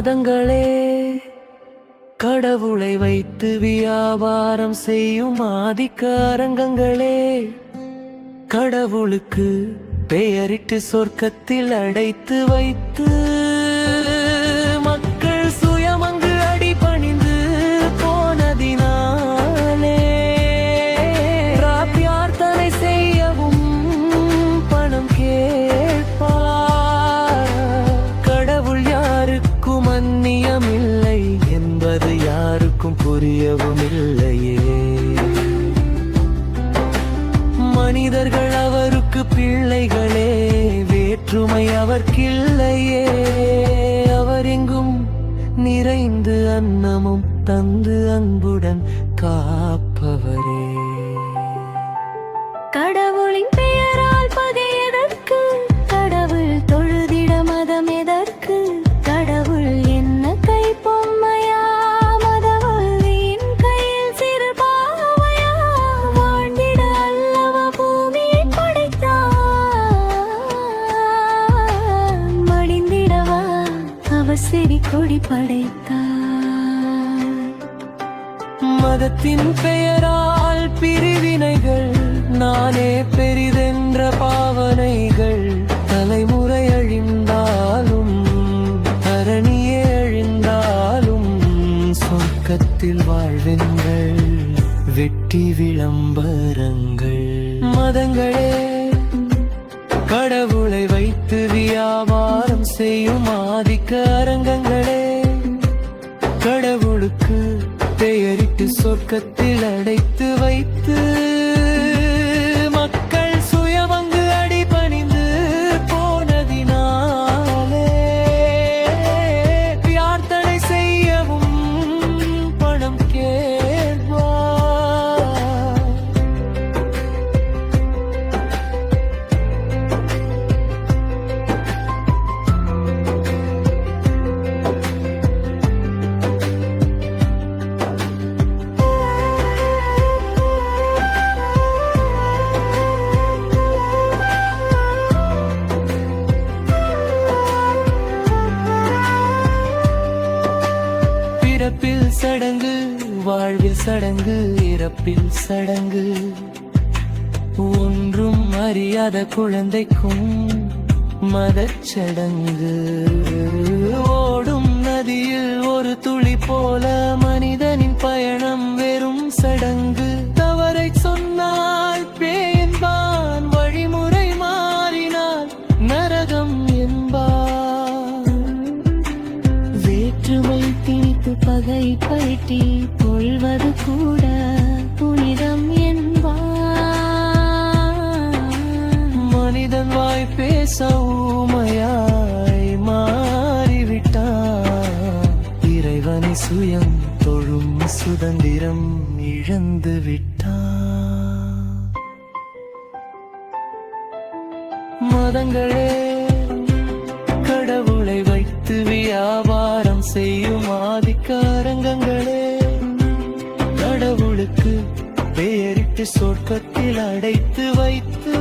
மதங்களே கடவுளை வைத்து வியாபாரம் செய்யும் ஆதிக்க அரங்கங்களே, கடவுளுக்கு பெயரிட்டு சொர்க்கத்தில் அடைத்து வைத்து மக்கள் சுயமங்கு அடிபணிந்து போனதினாலே பிரார்த்தனை செய்யவும் பணம் கேட்பார். கடவுள் யாருக்கும் அந்நியமில்லை என்பது யாருக்கும் புரியவும் இல்லையே. மனிதர்கள் அவருக்கு பிள்ளைகளே, வேற்றுமை அவர்க்கில்லையே. அவர் எங்கும் நிறைந்து அன்னமும் தந்து அன்புடன் காப்பவரே. கடவுளின் பெயரால் பகை எதற்கு? கடவுள் தொழுதிட மதம் எதற்கு? கடவுள் என்ன கை பொம்மையா? மதவள்ளியின் கையில் சிறு பாவையா? வாழ்ந்திட அல்லவா பூமியை படைத்தான், மடிந்திடவா அவர் செடி கொடி படைத்தார். மதத்தின் பெயரால் பிரிவினைகள், நானே பெரிதென்ற பாவனைகள், தலைமுறை அழிந்தாலும் தரணியே அழிந்தாலும் சொர்க்கத்தில் வாழ்வெங்கள் வெட்டி விளம்பரங்கள். மதங்களே கடவுளை வைத்து வியாபாரம் செய்யும் ஆதிக்க அரங்கங்களே, கடவுளுக்கு பெயரிட்டு சொர்க்கத்தில் அடைத்து வைத்து மக்கள் சுயமங்கு அடிபணிந்து போனதினாலே பிரார்த்தனை செய்யவும் பணம் கேட்பார். பிறப்பில் சடங்கு, வாழ்வில் சடங்கு, இறப்பில் சடங்கு. ஒன்றும் அறியாத குழந்தைக்கும் மதச்சடங்கு. ஓடும் நதியில் ஒரு துளி போல மனிதனின் பயணம் வெறும் சடங்கு. தவறை சொன்னால் பேய்பான், வழிமுறை மாறினால் நரகம் என்பார். வேற்றுமை திணித்து பகை பயிட்டி கொள்வது கூட புனிதம் என்பார். மனிதன் வாய் பேச ஊமையாய் மாறிவிட்டான். இறைவனை சுயம் தொழும் சுதந்திரம் இழந்து விட்டான். மதங்களே கடவுளை வைத்து வியாபாரம் செய்யும் ஆதிக்க அரங்கங்களே, கடவுளுக்கு பெயரிட்டு சொர்க்கத்தில் அடைத்து வைத்து